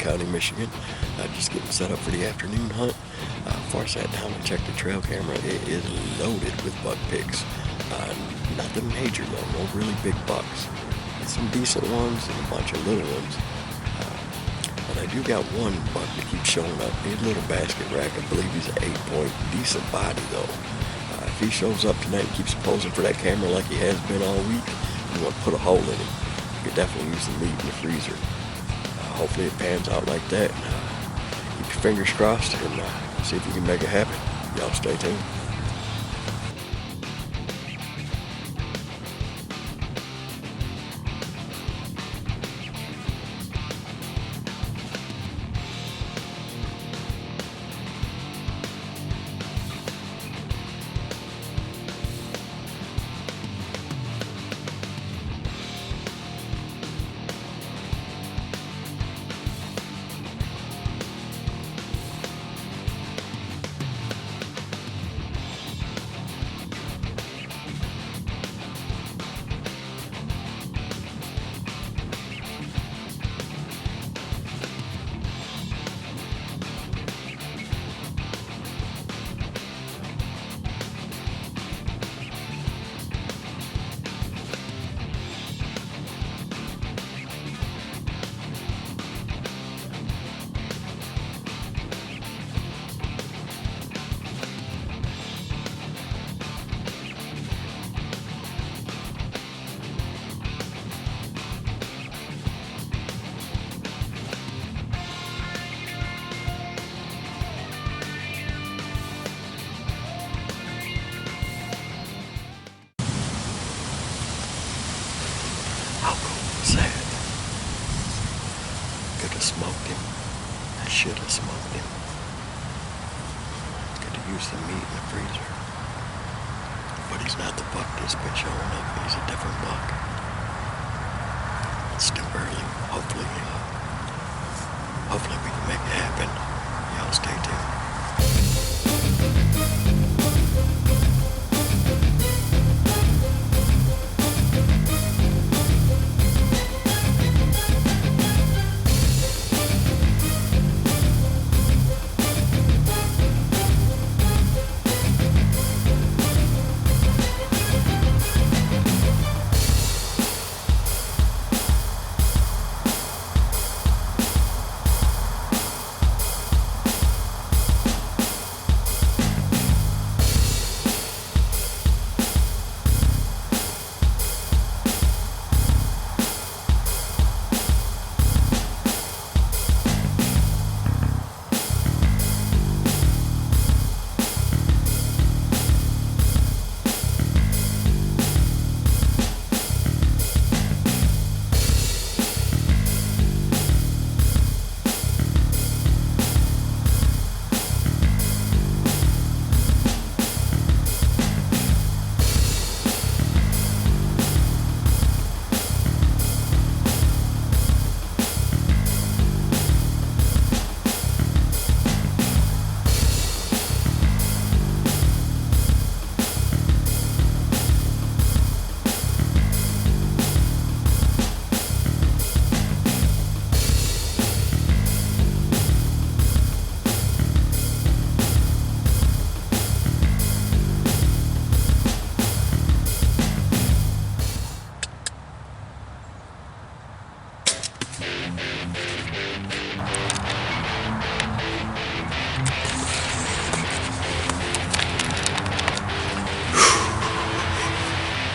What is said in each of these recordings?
County, Michigan. Just getting set up for the afternoon hunt. Before I sat down and checked the trail camera, it is loaded with buck pics. Nothing major though, no really big bucks. Some decent ones and a bunch of little ones. But I do got one buck that keeps showing up. He's a little basket rack. I believe he's an 8-point, decent body though. If he shows up tonight and keeps posing for that camera like he has been all week, I'm going to put a hole in him. You could definitely use some meat in the freezer. Hopefully it pans out like that. Keep your fingers crossed and see if you can make it happen. Y'all stay tuned. How cool was that? Could have smoked him. I should have smoked him. Could have used the meat in the freezer. But he's not the buck that's been showing up. He's a different buck. It's still early. Hopefully we can make it happen. Y'all stay tuned.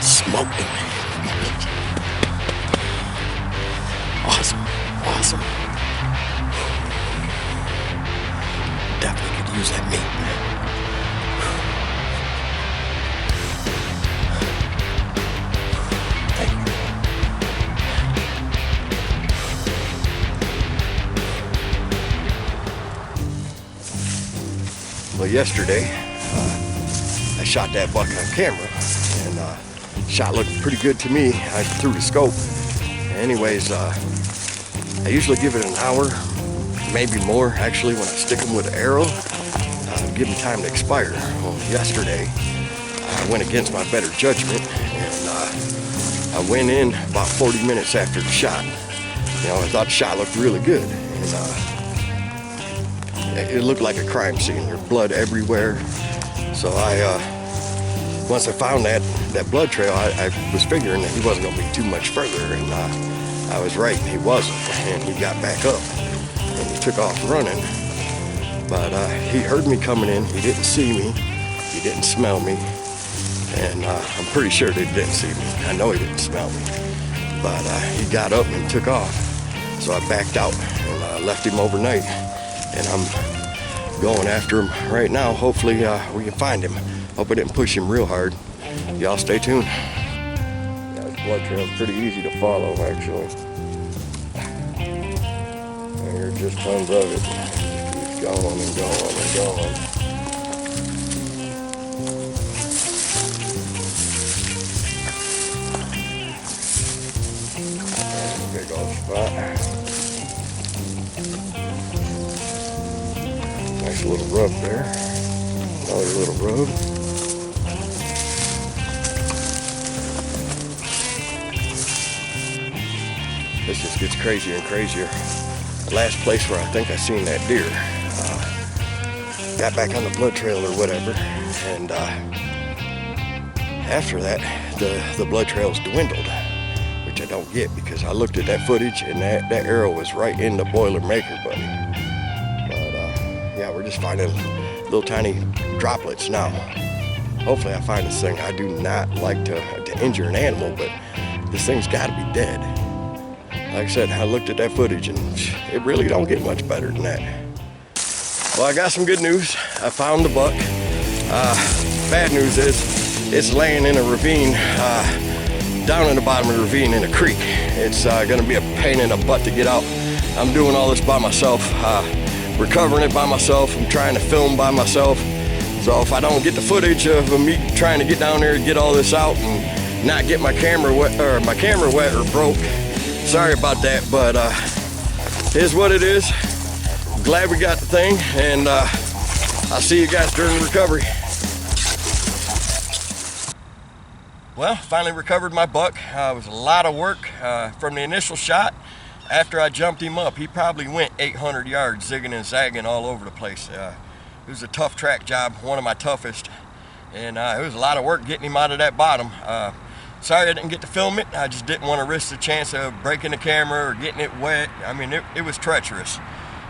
Smoked him. Awesome. Definitely could use that meat, man. Thank you. Well, yesterday, I shot that buck on camera, and shot looked pretty good to me. I threw the scope. Anyways, I usually give it an hour, maybe more actually, when I stick them with an arrow. Give them time to expire. Well, yesterday, I went against my better judgment, and I went in about 40 minutes after the shot. You know, I thought the shot looked really good. and it looked like a crime scene. There's blood everywhere. So once I found that blood trail, I was figuring that he wasn't going to be too much further, and I was right, he wasn't. And he got back up and he took off running. But he heard me coming in. He didn't see me. He didn't smell me. And I'm pretty sure that he didn't see me. I know he didn't smell me. But he got up and took off. So I backed out and left him overnight. And I'm going after him right now. Hopefully we can find him. Hope I didn't push him real hard. Y'all stay tuned. Yeah, this blood trail is pretty easy to follow, actually. And there's just tons of it. Going and going and going. That's a big old spot. Nice little rub there. Another little rub. This just gets crazier and crazier. The last place where I think I seen that deer. Got back on the blood trail or whatever, and after that the blood trails dwindled, which I don't get, because I looked at that footage and that arrow was right in the Boilermaker, buddy. But yeah, we're just finding little tiny droplets now. Hopefully I find this thing. I do not like to injure an animal, but this thing's got to be dead. Like I said, I looked at that footage and it really don't get much better than that. Well, I got some good news. I found the buck. Bad news is it's laying in a ravine, down in the bottom of the ravine in a creek. It's gonna be a pain in the butt to get out. I'm doing all this by myself, recovering it by myself. I'm trying to film by myself. So if I don't get the footage of me trying to get down there and get all this out and not get my camera wet or broke, sorry about that, but here's what it is. Glad we got the thing, and I'll see you guys during the recovery. Well, finally recovered my buck. It was a lot of work from the initial shot. After I jumped him up, he probably went 800 yards, zigging and zagging all over the place. It was a tough track job, one of my toughest, and it was a lot of work getting him out of that bottom. Sorry I didn't get to film it. I just didn't want to risk the chance of breaking the camera or getting it wet. I mean, it was treacherous.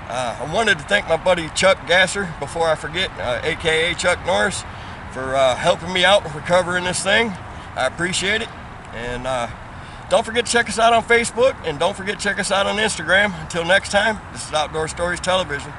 I wanted to thank my buddy Chuck Gasser, before I forget, aka Chuck Norris, for helping me out recovering this thing. I appreciate it. And don't forget to check us out on Facebook, and don't forget to check us out on Instagram. Until next time, this is Outdoor Stories Television.